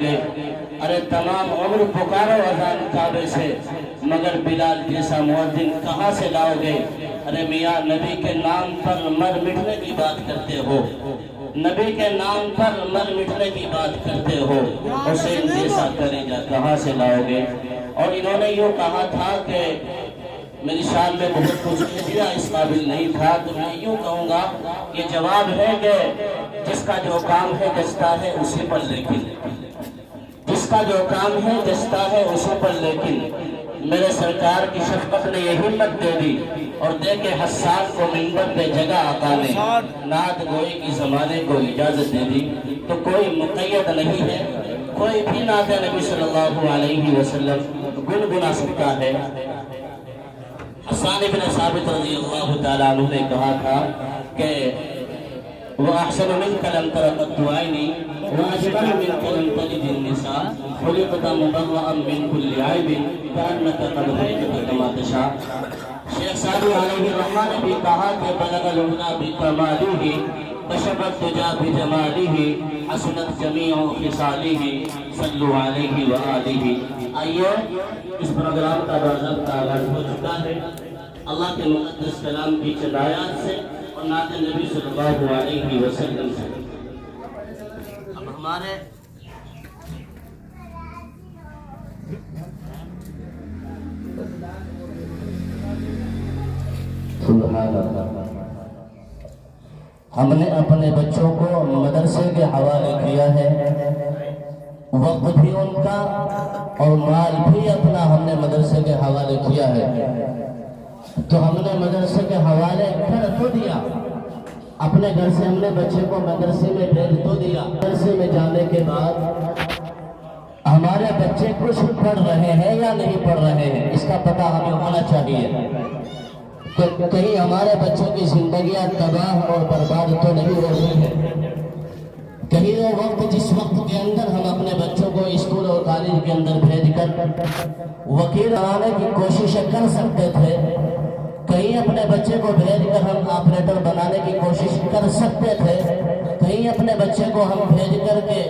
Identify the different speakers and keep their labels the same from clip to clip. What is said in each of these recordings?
Speaker 1: ارے تمام عمر پکارو اذان کعبے سے، مگر بلال جیسا مؤذن کہاں سے لاؤ گے؟ ارے میاں نبی کے نام پر مر مٹنے کی بات کرتے ہو، نبی کے نام پر مر مٹنے کی بات کرتے ہو، حسین جیسا کلیجہ کہاں سے لاؤ گے؟ اور انہوں نے یوں کہا تھا کہ میری شان میں بہت کچھ کہہ دیا، اس قابل نہیں تھا، تو میں یوں کہوں گا کہ جواب ہے کہ جس کا جو کام ہے جچتا ہے اسی پر، لیکن جس کا جو کام ہے جچتا ہے اسی پر، لیکن میرے سرکار کی شفقت نے یہ ہمت دے دی اور دے کے حسان کو منبر پہ جگہ آقا نے نعت گوئی کی زمانے کو اجازت دے دی، تو کوئی مقید نہیں ہے، کوئی بھی نعت نبی صلی اللہ علیہ وسلم گنگنا سکتا ہے۔ حسان بن ثابت رضی اللہ تعالیٰ عنہ نے کہا تھا کہ وَأَحْسَنُ مِنْكَ لَمْ تَرَ قَطُّ عَيْنِي وَأَجْمَلُ مِنْكَ لَمْ تَلِدِ النِّسَاءُ خُلِقْتَ مُبَرَّأً مِنْ كُلِّ عَيْبٍ كَأَنَّكَ قَدْ خُلِقْتَ كَمَا تَشَاءُ۔ شیخ سعدی علیہ الرحمٰن نے بھی کہا کہ بلغ العلا بکمالہ کشف الدجی بجمالہ حسنت جمیع خصالہ صلوا علیہ وآلہ۔ آئیے اس پروگرام کا باضابطہ آغاز ہو چکا ہے اللہ کے مقدس کلام کی چند آیات سے اور نعت نبی صلی اللہ علیہ وسلم سے۔ اب ہمارے سبحان اللہ، ہم نے اپنے بچوں کو مدرسے کے حوالے کیا ہے، وقت بھی ان کا اور مال بھی اپنا ہم نے مدرسے کے حوالے کیا ہے، تو ہم نے مدرسے کے حوالے کر تو دیا، اپنے گھر سے ہم نے بچے کو مدرسے میں بھیج تو دیا، مدرسے میں جانے کے بعد ہمارے بچے کچھ پڑھ رہے ہیں یا نہیں پڑھ رہے ہیں اس کا پتہ ہمیں ہونا چاہیے، کہ کہیں ہمارے بچوں کی زندگیاں تباہ اور برباد تو نہیں ہو رہی ہے، کہیں وہ وقت جس وقت کے اندر ہم اپنے بچوں کو اسکول اور کالج کے اندر بھیج کر وکیل بنانے کی کوشش کر سکتے تھے، کہیں اپنے بچے کو بھیج کر ہم آپریٹر بنانے کی کوشش کر سکتے تھے، کہیں اپنے بچے کو ہم بھیج کر کے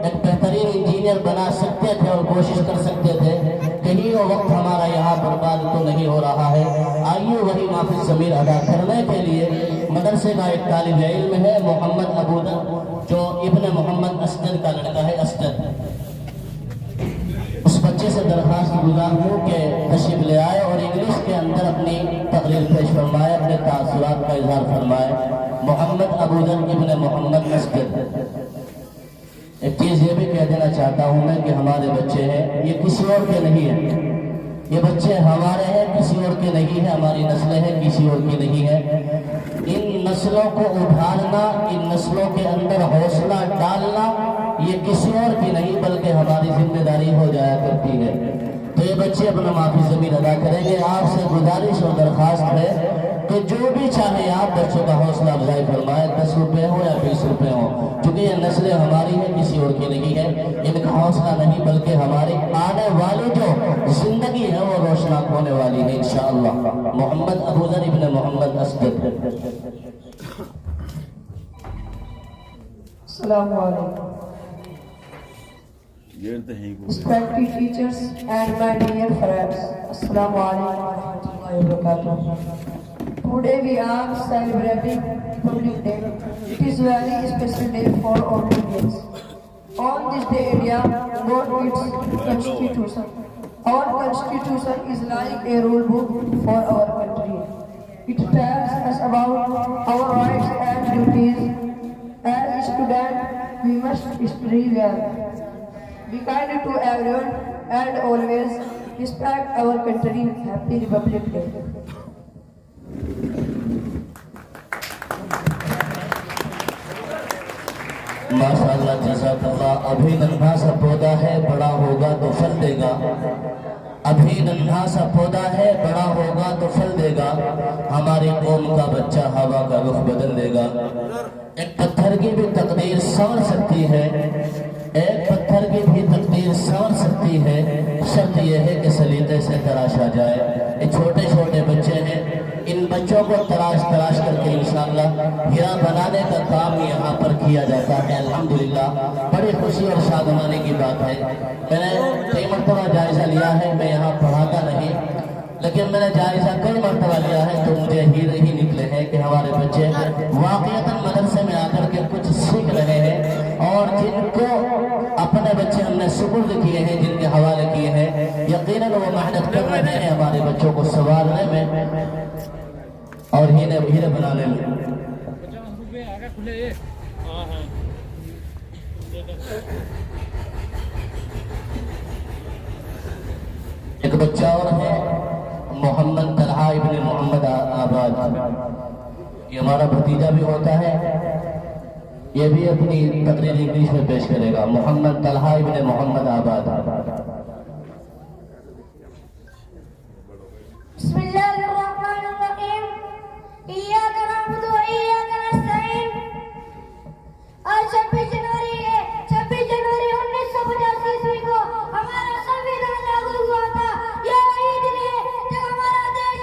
Speaker 1: ایک بہترین انجینئر بنا سکتے تھے اور کوشش کر سکتے تھے، کہیں وہ وقت ہمارا یہاں برباد تو نہیں ہو رہا ہے۔ آئیے وہی معافی ضمیر ادا کرنے کے لیے مدرسے کا ایک طالب علم ہے محمد ابودر، جو ابن محمد اسد کا لڑکا ہے، اسد، اس بچے سے درخواست گزار ہوں کہ تشریف لے آئے اور انگلش کے اندر اپنی تقریر پیش فرمائے، اپنے تاثرات کا اظہار فرمائے۔ محمد ابودر ابن محمد اسد۔ ایک چیز یہ بھی کہہ دینا چاہتا ہوں میں کہ ہمارے بچے ہیں، یہ کسی اور کے نہیں ہیں، یہ بچے ہمارے ہیں، کسی اور کے نہیں ہیں، ہماری نسلیں ہیں، کسی اور کی نہیں ہے۔ ان نسلوں کو ابھارنا، ان نسلوں کے اندر حوصلہ ڈالنا یہ کسی اور کی نہیں بلکہ ہماری ذمہ داری ہو جایا کرتی ہے۔ تو یہ بچے اپنا معافی ضمیر ادا کریں گے۔ آپ سے گزارش اور درخواست ہے کہ جو بھی چاہے آپ بچوں کا حوصلہ افزائی فرمائے، 10 روپے ہو یا 20 روپے ہو، چونکہ یہ نسلیں ہماری ہیں، کسی اور کی نہیں ہے، ان کا حوصلہ نہیں بلکہ ہماری آنے والی جو زندگی ہے وہ روشناک ہونے والی ہے انشاءاللہ۔ محمد ابودر ابن محمد اسد۔
Speaker 2: السلام علیکم۔ Respected teachers and my dear friends, Assalamu alaikum wa rahmatullahi wa barakatuh. Today we are celebrating Public Day. It is a very special day for all Indians. On this day, India wrote its constitution. Our constitution is like a rule book for our country. It tells us about our rights and duties. As students, we must study well, be kind to everyone, and always respect our country. Happy Republic Day.
Speaker 1: ماشاءاللہ، جزاک اللہ۔ ابھی ننھا سا پودا ہے، بڑا ہوگا تو پھل دے گا، ابھی ننھا سا پودا ہے، بڑا ہوگا تو پھل دے گا، ہماری قوم کا بچہ ہوا کا رخ بدل دے گا۔ ایک پتھر کی بھی تقدیر سنور سکتی ہے، ایک پتھر کی بھی تقدیر سنور سکتی ہے، شرط یہ ہے کہ سلیقے سے تراشا جائے۔ یہ چھوٹے چھوٹے بچے ہیں، ان بچوں کو تراش کر کے انشاءاللہ ہیرا بنانے کا کام یہاں پر کیا جاتا ہے۔ الحمدللہ۔ بڑی خوشی اور شادمانی کی بات ہے. میں نے کئی مرتبہ جائزہ لیا ہے, میں یہاں پڑھاتا نہیں, لیکن میں نے جائزہ کئی مرتبہ لیا ہے تو مجھے ہی نکلے ہیں کہ ہمارے بچے واقعتاً مدرسے میں آ کر کے کچھ سیکھ رہے ہیں, اور جن کو اپنے بچے ہم نے سپرد کیے ہیں, جن کے حوالے کیے ہیں, یقیناً وہ محنت کر رہے ہیں ہمارے بچوں کو سنوارنے میں اور ہیرے بنانے میں. ایک بچہ اور ہے محمد طلحہ ابن محمد آباد, یہ ہمارا بھتیجا بھی ہوتا ہے, یہ بھی اپنی تقریر انگلش میں پیش کرے گا. محمد طلحہ ابن محمد آباد.
Speaker 3: بسم اللہ الرحمن الرحیم. ایاک نعبد و ایاک نستعین. آج 26 جنوری ہے. 26 جنوری 1985 کو ہمارا سنویدھان لاگو ہوا تھا. یہ وہی دن ہے جب ہمارا دیش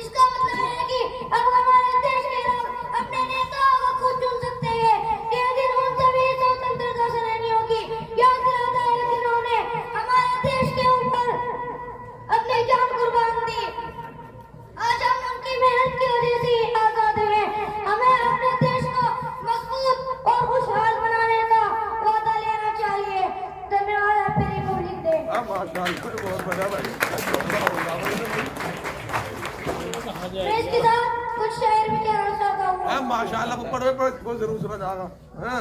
Speaker 3: اس کا مطلب ہے کہ اب ہمارے دیش کے لوگ اپنے نیتاؤں کو خود چن سکتے ہیں. یہ دن ان سبھی سوتنترتا سینانیوں کی یاد دلاتا ہے جنہوں نے ہمارے دیش کے اوپر اپنی جان قربان دی. آج ہم ان کی محنت کی وجہ سے آزاد ہوئے. ہمیں اپنے دیش کو مضبوط اور خوشحال بنانے کا وعدہ لینا چاہیے. دھنیہ واد. Happy republic day. میں اس کے ساتھ کچھ شعر بھی کہنا چاہتا ہوں.
Speaker 4: ماشاءاللہ پڑھو کوئی ضرور سمجھ آگا.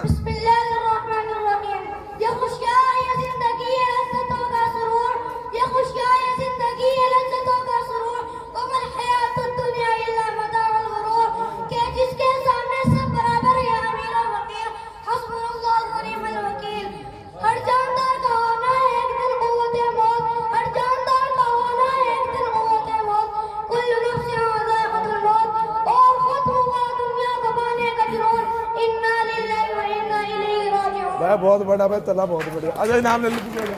Speaker 3: بسم اللہ الرحمن الرحیم. یہ خوشیاں یہ زندگی ہے لذتوں کا سرور. یہ خوشیاں یہ زندگی ہے لذتوں کا سرور. وما الحیات الدنیا الا متاع الغرور. کہ جس کے سامنے سب برابر ہے امیر و فقیر. حسبنا اللہ و نعم الوکیل. ہر جاندار کا ہونا ہے ایک دن قوت موت. ہر جاندار کا ہونا ہے ایک دن قوت موت. کل نفس ذائقۃ الموت. اور ختم ہوا دنیا کو پانے کا جنون. انا للہ و انا الیہ راجعون.
Speaker 4: بھائی بہت بڑا بھائی تلا بہت بڑھیا. اجے نام لے لیجیے.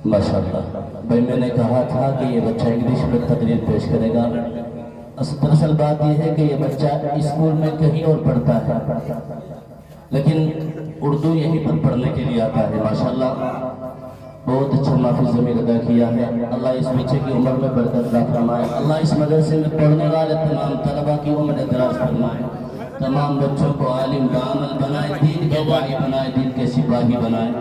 Speaker 1: ماشاءاللہ. بھائی میں نے کہا تھا کہ یہ بچہ انگلش میں تقریر پیش کرے گا. دراصل بات یہ ہے کہ یہ بچہ اسکول میں کہیں اور پڑھتا ہے, لیکن اردو یہیں پر پڑھنے کے لیے آتا ہے. ماشاءاللہ بہت اچھا محفوظ ضمیر ادا کیا ہے. اللہ اس بچے کی عمر میں برکت عطا فرمائے. اللہ اس مدرسے میں پڑھنے والے تمام طلبہ کی عمر دراز فرمائے. تمام بچوں کو عالم بعمل بنائے, دین کے داعی بنائے, دین کے سپاہی بنائے.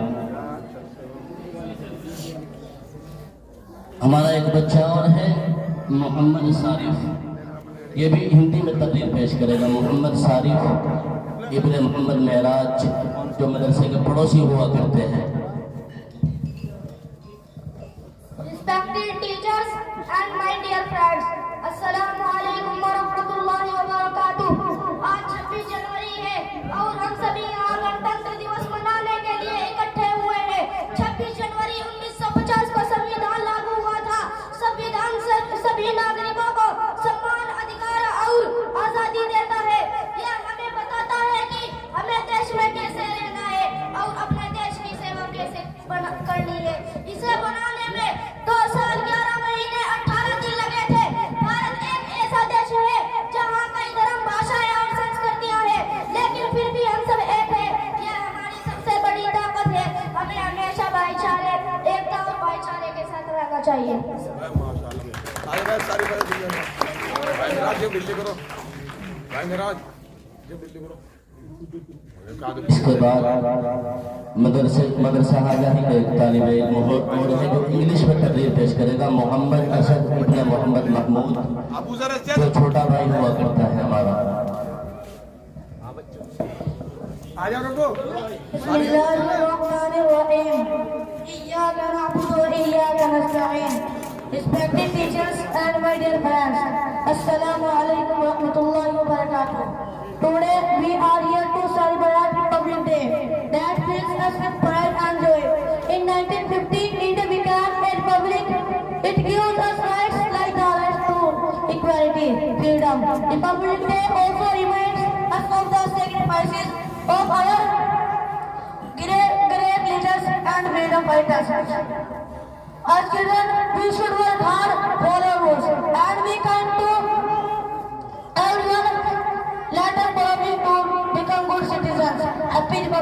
Speaker 1: ہمارا ایک بچہ اور ہے محمد صارف, یہ بھی ہندی میں تقریر پیش کرے گا. محمد صارف ابن محمد معراج جو مدرسے کے پڑوسی ہوا کرتے ہیں.
Speaker 3: Respected teachers and my dear friends, السلام علیکم ورحمۃ اللہ وبرکاتہ. آج 26 جنوری ہے اور ہم سبھی یہاں گنتنتر دیوس منانے کے لیے اکٹھے ہوئے ہیں. 26 جنوری 1950 کو سنویدھان لاگو ہوا تھا. سنویدھان سبھی ناگرکوں کو سمان ادھیکار اور آزادی دیتا ہے. یہ ہمیں بتاتا ہے کہ ہمیں دیش میں کیسے رہنا ہے اور اپنے دیش کی سیوا کیسے کرنی ہے. اسے بنانے میں 2 سال 11 مہینے 18 دن لگے تھے. بھارت ایک ایسا دیش ہے جہاں کئی دھرم بھاشائیں اور سنسکرتیاں ہیں, لیکن پھر بھی ہم سب ایک ہیں. یہ ہماری سب سے بڑی طاقت ہے. ہمیں ہمیشہ بھائی چارے, ایکتا اور بھائی چارے کے ساتھ رہنا چاہیے.
Speaker 1: اس کے بعد مدرسہ حاجہ کا ایک طالب علم اور ہے جو انگلش میں تقریر پیش کرے گا. محمد اسد ابن محمد محمود جو چھوٹا بھائی ہوا کرتا ہے ہمارا.
Speaker 3: بسم اللہ الرحمن الرحیم. ایاک نعبد و ایاک نستعین. Respected teachers and my dear friends, Assalamu alaikum wa rahmatullahi wa barakatuh. Today we are here to celebrate Republic Day that fills us with pride and joy. In 1950, India became a republic. It gives us rights like the rights to equality, freedom. Republic Day also reminds us of the sacrifices of our great leaders and freedom fighters. As children, we should work hard for our rules, and we come to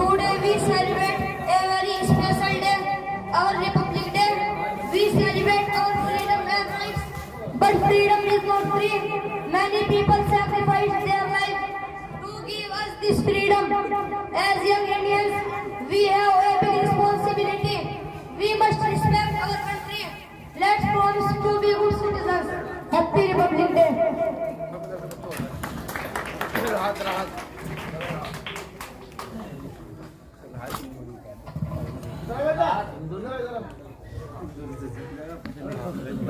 Speaker 2: Today we celebrate a very special day, our Republic Day. We celebrate our freedom and rights, but freedom is not free. Many people sacrifice their life to give us this freedom. As young Indians, we have a big responsibility. We must respect our country. Let's promise to be good citizens. Happy Republic Day.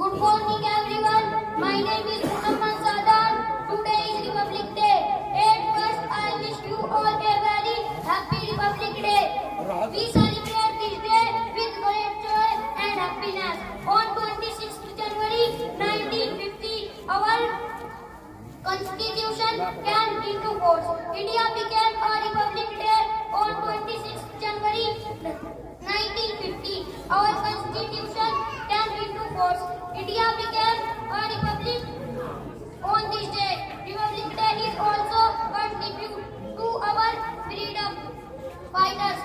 Speaker 3: Good morning everyone. My name is Muhammad Sadat. Today is Republic Day. At first I wish you all a very happy Republic Day. We celebrate this day with great joy and happiness. On 26th January 1950, our Constitution came into force. India became a republic day on 26th January 1950. Our Constitution came into force. India became a republic on this day. Republic Day is also a tribute to our freedom fighters.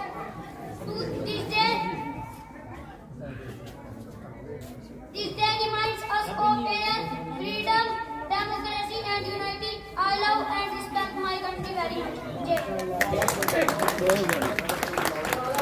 Speaker 3: To this day reminds us of their freedom, democracy and unity. I love and respect my country very much.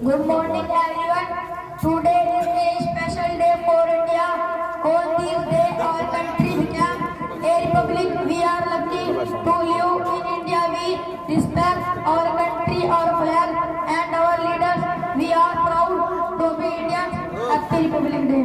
Speaker 2: Good morning everyone. Today is a special day for India. On this day our country became a republic. We are lucky to live in India. We respect our country, our flag and our leaders. We are proud to be Indians. Happy Republic Day.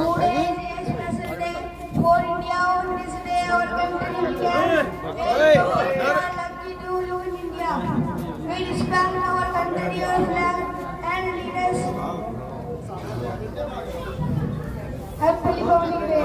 Speaker 2: Today is a special day for India. On this day our country became we are lucky to live in India. We respect our country, our flag and leaders. Happy Republic Day.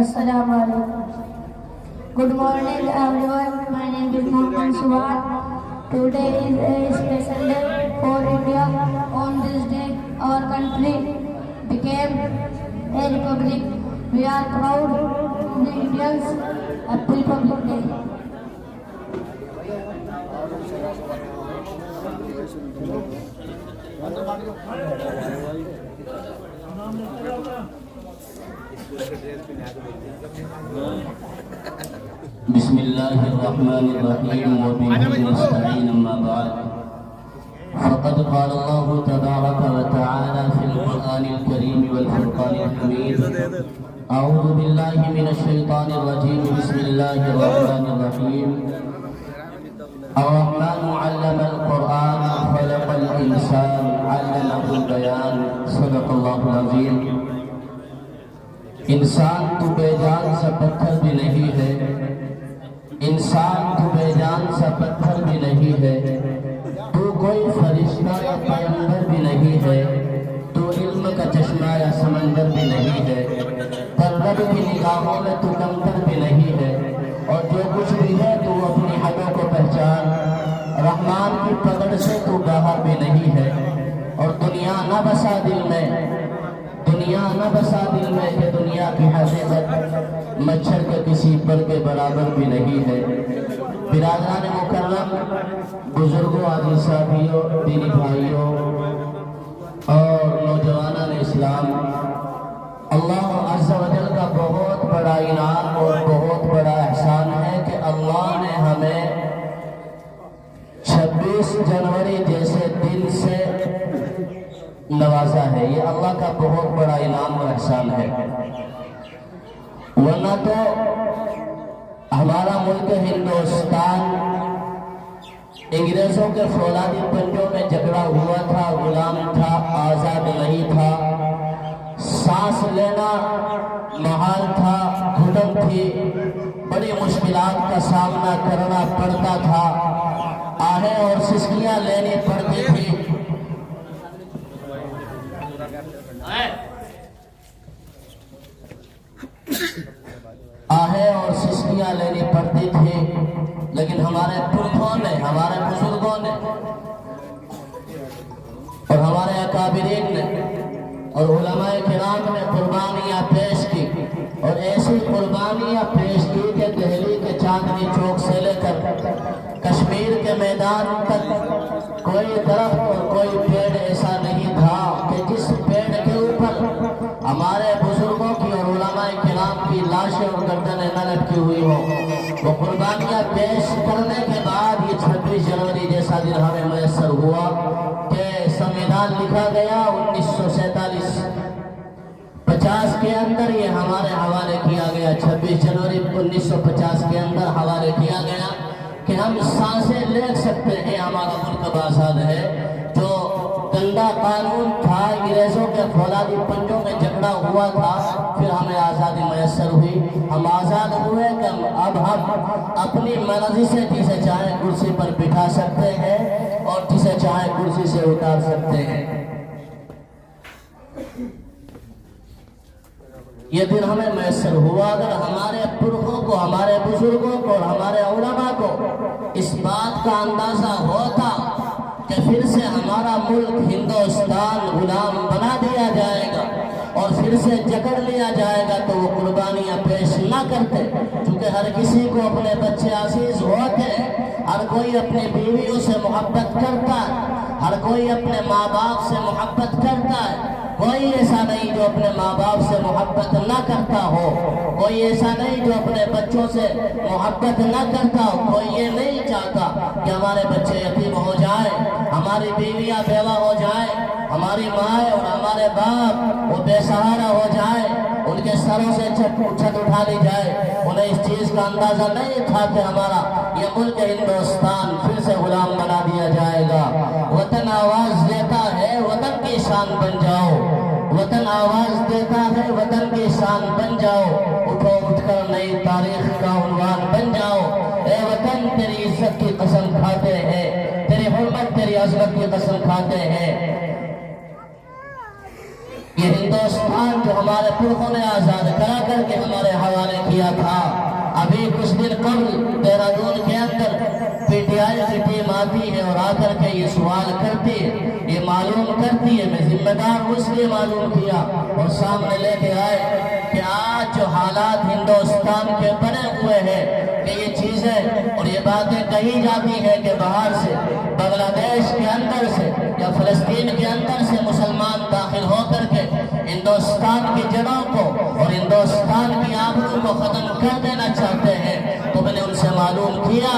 Speaker 2: Assalamu alaikum. Good morning everyone. My name is Mohammed Subhan. Today is a special day for India. On this day our country became a republic. We are proud to be Indians. Happy Republic Day.
Speaker 1: بسم الله الرحمن الرحيم وبه نستعين أما بعد فقد قال الله تبارك وتعالى في القرآن الكريم والفرقان الحميد أعوذ بالله من الشيطان الرجيم بسم الله الرحمن الرحيم الرحمن علم القرآن خلق الإنسان علمه البيان صدق الله العظيم انسان تو بے جان سا پتھر بھی نہیں ہے، انسان تو بے جان سا پتھر بھی نہیں ہے، تو کوئی فرشتہ یا پیغمبر بھی نہیں ہے، تو علم کا چشمہ یا سمندر بھی نہیں ہے، پر رب کی نگاہوں میں تو کمتر بھی نہیں ہے، اور جو کچھ بھی ہے تو اپنی حدوں کو پہچان، رحمان کی پکڑ سے تو باہر بھی نہیں ہے، اور دنیا نہ بسا دل میں کہ دنیا کی حقیقت مچھر کے کسی پر کے برابر بھی نہیں ہے۔ برادران مکرم، بزرگوں، عزیز ساتھیوں، دینی بھائیوں اور نوجوانان اسلام، اللہ عز و جل کا بہت بڑا انعام اور بہت بڑا احسان ہے کہ اللہ نے ہمیں 26 جنوری جیسے دن سے نوازا ہے۔ یہ اللہ کا بہت بڑا انعام اور احسان ہے، ورنہ تو ہمارا ملک ہندوستان انگریزوں کے فولادی پنجوں میں جکڑا ہوا تھا، غلام تھا، آزاد نہیں تھا، سانس لینا محال تھا، گھٹن تھی، بڑی مشکلات کا سامنا کرنا پڑتا تھا، آہیں اور سسکیاں لینی پڑتی تھی، آہیں اور سسکیاں لینی پڑتی تھی، لیکن ہمارے پرکھوں نے، ہمارے بزرگوں نے اور ہمارے اکابرین نے اور علماء کرام نے قربانیاں پیش کی، اور ایسی قربانیاں پیش کی کہ دہلی کے چاندنی چوک سے لے کر کشمیر کے میدان تک کوئی درخت اور کوئی پیڑ ایسا نہیں تھا کہ جس پیڑ کے اوپر ہمارے بزرگوں کی اور علماء کرام کی لاشیں اور گردنیں نہ لٹکی ہوئی ہو۔ وہ قربانیاں پیش کرنے کے بعد یہ 26 جنوری جیسا دن ہمیں میسر ہوا کہ سنویدھان لکھا گیا 1947 50 کے اندر، یہ ہمارے حوالے کیا گیا، 26 جنوری 1950 کے اندر حوالے کیا گیا کہ ہم سانسیں لے سکتے ہیں، ہمارا ملک آزاد ہے۔ جو گندا قانون تھا، انگریزوں کے فولادی پنجوں میں جکڑا ہوا تھا، پھر ہمیں آزادی میسر ہوئی، ہم آزاد ہوئے کہ اب ہم اپنی مرضی سے جسے چاہے کرسی پر بٹھا سکتے ہیں اور جسے چاہے کرسی سے اتار سکتے ہیں۔ یہ دن ہمیں میسر ہوا۔ اگر ہمارے پرخوں کو، ہمارے بزرگوں کو اور ہمارے علماء کو اس بات کا اندازہ ہوتا کہ پھر سے ہمارا ملک ہندوستان غلام بنا دیا جائے گا اور پھر سے جکڑ لیا جائے گا، تو وہ قربانیاں پیش نہ کرتے، چونکہ ہر کسی کو اپنے بچے عزیز ہوتے ہیں، ہر کوئی اپنی بیویوں سے محبت کرتا ہے، ہر کوئی اپنے ماں باپ سے محبت کرتا ہے، کوئی ایسا نہیں جو اپنے ماں باپ سے محبت نہ کرتا ہو، کوئی ایسا نہیں جو اپنے بچوں سے محبت نہ کرتا ہو، کوئی یہ نہیں چاہتا کہ ہمارے بچے یتیم ہو جائیں، ہماری بیویاں بیوہ ہو جائیں، ہماری ماں اور ہمارے باپ وہ بے سہارا ہو جائیں، ان کے سروں سے چھت اٹھا لی جائے۔ انہیں اس چیز کا اندازہ نہیں تھا کہ ہمارا یہ ملک ہندوستان پھر سے غلام بنا دیا جائے گا۔ وطن آواز دیتا ہے، وطن کی شان بن جاؤ، وطن آواز دیتا ہے، وطن کی شان بن جاؤ، اٹھو اٹھ کر نئی تاریخ کا عنوان بن جاؤ۔ اے وطن، تیری عزت کی قسم کھاتے ہیں، تیری حرمت، تیری عظمت کی قسم کھاتے ہیں۔ یہ ہندوستان جو ہمارے پرخوں نے آزاد کرا کر کے ہمارے حوالے کیا تھا، ابھی کچھ دن قبل دہرادون کے اندر پی ٹی آئی کی ٹیم آتی ہے اور آ کر کے یہ سوال کرتی ہے، یہ معلوم کرتی ہے، میں ذمہ دار ہوں اس لیے معلوم کیا اور سامنے لے کے آئے کہ آج جو حالات ہندوستان کے بنے ہوئے ہیں کہ یہ چیزیں اور یہ باتیں کہی جاتی ہیں کہ باہر سے، بنگلہ دیش کے اندر سے یا فلسطین کے اندر سے مسلمان داخل ہو کر کے ہندوستان کی جڑوں کو اور ہندوستان کر دینا چاہتے ہیں۔ تو میں نے ان سے معلوم کیا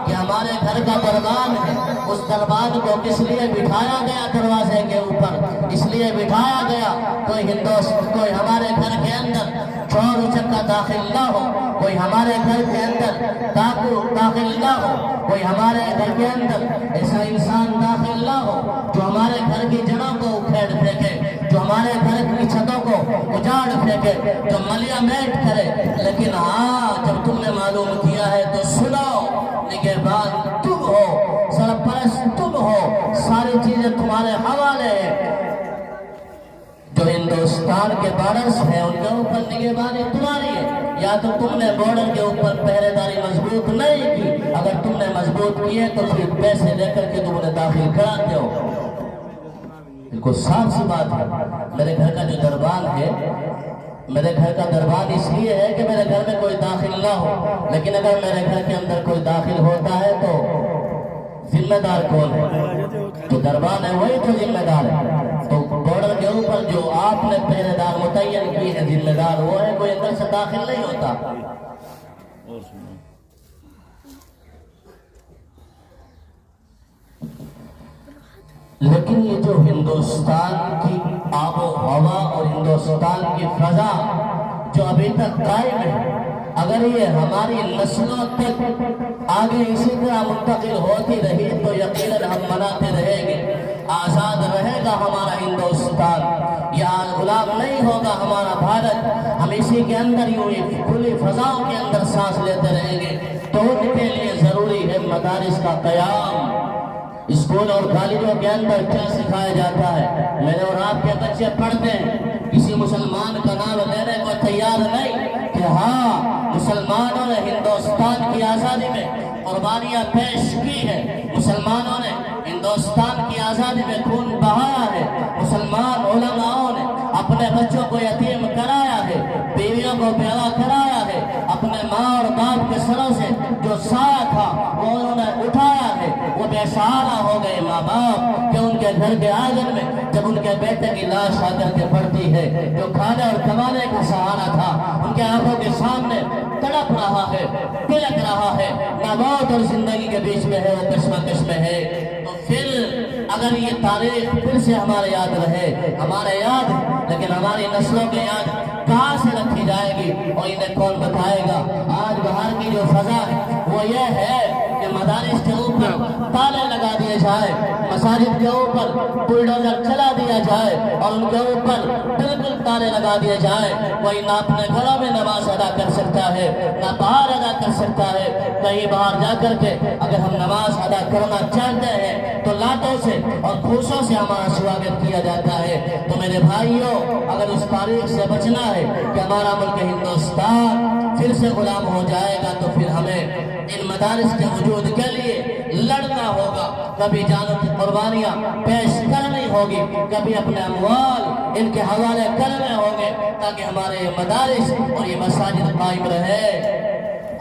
Speaker 1: کہ ہمارے گھر کا دربان ہے، اس دربان کو کس لیے بٹھایا گیا دروازے کے اوپر؟ اس لیے بٹھایا گیا کوئی ہمارے گھر کے اندر چور اچکا داخل نہ ہو، کوئی ہمارے گھر کے اندر ڈاکو داخل نہ ہو، کوئی ہمارے گھر کے اندر ایسا انسان داخل نہ ہو جو ہمارے گھر کی جڑوں کو اکھیڑ پھینکے، جو ہمارے گھر کی چھتوں کو اجاڑ پھینکے، جو ملیا میٹ کرے۔ لیکن ہاں، جب تم نے معلوم کیا ہے تو سنو، نگہبان تم ہو، سرپرست تم ہو، ساری چیزیں تمہارے حوالے ہیں۔ جو ہندوستان کے بارڈرز ہیں ان کے اوپر نگہبانی تمہاری ہے، یا تو تم نے بارڈر کے اوپر پہرے داری مضبوط نہیں کی، اگر تم نے مضبوط کی ہے تو پھر پیسے لے کر کے تم نے داخل کراتے ہو۔ بالکل صاف سی بات ہے۔ میرے گھر کا جو دربان ہے، میرے گھر کا دربان اس لیے ہے کہ میرے گھر میں کوئی داخل نہ ہو، لیکن اگر میرے گھر کے اندر کوئی داخل ہوتا ہے تو ذمہ دار کون ہے؟ جو دربان ہے وہی تو ذمہ دار ہے۔ تو بارڈر کے اوپر جو آپ نے پہرے دار متعین کی ہے، ذمہ دار وہ ہے، کوئی اندر سے داخل نہیں ہوتا۔ لیکن یہ جو ہندوستان کی آب و ہوا اور ہندوستان کی فضا جو ابھی تک قائم ہے، اگر یہ ہماری نسلوں تک آگے اسی طرح منتقل ہوتی رہی تو یقیناً ہم مناتے رہیں گے۔ آزاد رہے گا ہمارا ہندوستان، یہ غلام نہیں ہوگا ہمارا بھارت۔ ہم اسی کے اندر یوں کھلی فضاؤں کے اندر سانس لیتے رہیں گے۔ تو ان کے لیے ضروری ہے مدارس کا قیام۔ اسکول اور کالجوں کے اندر کیا سکھایا جاتا ہے؟ میرے اور آپ کے بچے پڑھتے ہیں، کسی مسلمان کا نام لینے کو تیار نہیں کہ ہاں مسلمانوں نے ہندوستان کی آزادی میں قربانیاں پیش کی ہے، مسلمانوں نے ہندوستان کی آزادی میں خون بہایا ہے، مسلمان علماءوں نے اپنے بچوں کو یتیم کرایا ہے، بیویوں کو بیوہ کرایا ہے، اپنے ماں اور باپ کے سروں سے جو سایہ تھا وہ انہوں نے اٹھایا ہے۔ وہ بے سہارا ہو گئے ماں باپ کہ ان کے گھر کے آنگن میں جب ان کے بیٹے کی لاش آ کر کے پڑتی ہے، جو کھانے اور کمانے کا سہارا تھا ان کے آنکھوں کے سامنے تڑپ رہا ہے، تلک رہا ہے، نہ موت اور زندگی کے بیچ میں ہے، وہ کشمکش میں ہے۔ تو پھر اگر یہ تاریخ پھر سے ہمارے یاد رہے، ہمارے یاد، لیکن ہماری نسلوں کے یاد کہاں سے رکھی جائے گی اور انہیں کون بتائے گا؟ آج باہر کی جو فضا ہے وہ یہ ہے کہ مدارس کے اوپر تالے لگا دیے جائے، مساجد کے اوپر بلڈوزر چلا دیا جائے اور ان کے اوپر بالکل تالے لگا دیے جائے۔ کوئی نہ اپنے گھروں میں نماز ادا کر سکتا ہے، نہ باہر ادا کر سکتا ہے۔ کہیں باہر جا کر کے اگر ہم نماز ادا کرنا چاہتے ہیں تو لاتوں سے اور پھوسوں سے ہمارا سواگت کیا جاتا ہے۔ تو میرے بھائیوں، اگر اس تاریخ سے بچنا ہے کہ ہمارا ملک ہندوستان پھر سے غلام ہو جائے گا تو پھر ہمیں ان مدارس کے وجود کے لیے لڑنا ہوگا، کبھی جانوں کی قربانیاں پیش کرنی ہوگی، کبھی اپنے اموال ان کے حوالے کرنے ہوں گے تاکہ ہمارے یہ مدارس اور یہ مساجد قائم رہے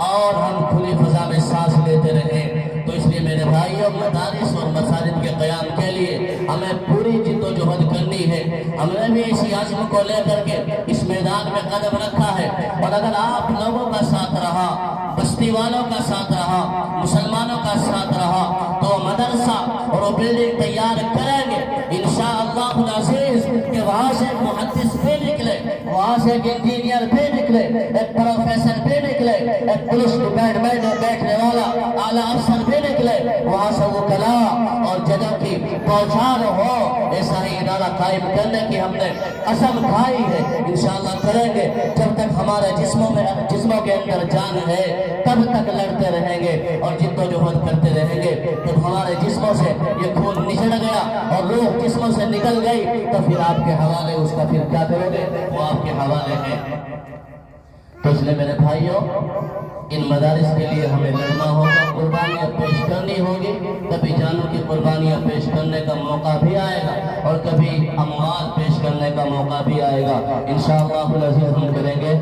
Speaker 1: اور ہم کھلی فضا میں سانس لیتے رہیں۔ تو اس لیے میرے بھائیوں، مدارس اور مساجد کے قیام کے لیے ہمیں پوری جد و جہد کرنی ہے۔ ہم نے بھی اسی عزم کو لے کر کے اس میدان میں قدم رکھا ہے، اور اگر آپ لوگوں کا ساتھ رہا، بستی والوں کا ساتھ رہا، مسلمانوں کا ساتھ رہا تو مدرسہ اور وہ بلڈنگ تیار کریں گے انشاءاللہ العزیز کہ وہاں سے ایک محدث بھی نکلے، وہاں سے ایک انجینئر بھی نکلے، ایک پروفیسر بھی نکلے، ایک پولیس ڈپارٹمنٹ میں بیٹھنے والا اعلیٰ افسر بھی نکلے، وہاں سے وہ کلام اور جگہ کی پہچان ہو۔ ایسا ہی ادارہ قائم کرنے کی ہم نے قسم کھائی ہے، انشاءاللہ کریں گے۔ جب تک ہمارے جسموں کے اندر جان ہے تب تک لڑتے رہیں گے اور جد و جہد کرتے رہیں گے۔ جب ہمارے جسموں سے یہ خون نچڑ گیا اور روح جسموں سے نکل گئی تو پھر آپ کے حوالے اس کا پھر کیا کرو گے؟ وہ آپ کے حوالے ہے۔ تو اس لیے میرے بھائیوں، ان مدارس کے لیے ہمیں لڑنا ہوگا، قربانیاں پیش کرنی ہوگی۔ کبھی جانوں کی قربانیاں پیش کرنے کا موقع بھی آئے گا اور کبھی اموال پیش کرنے کا موقع بھی آئے گا۔ انشاءاللہ العزیز ہم کریں گے۔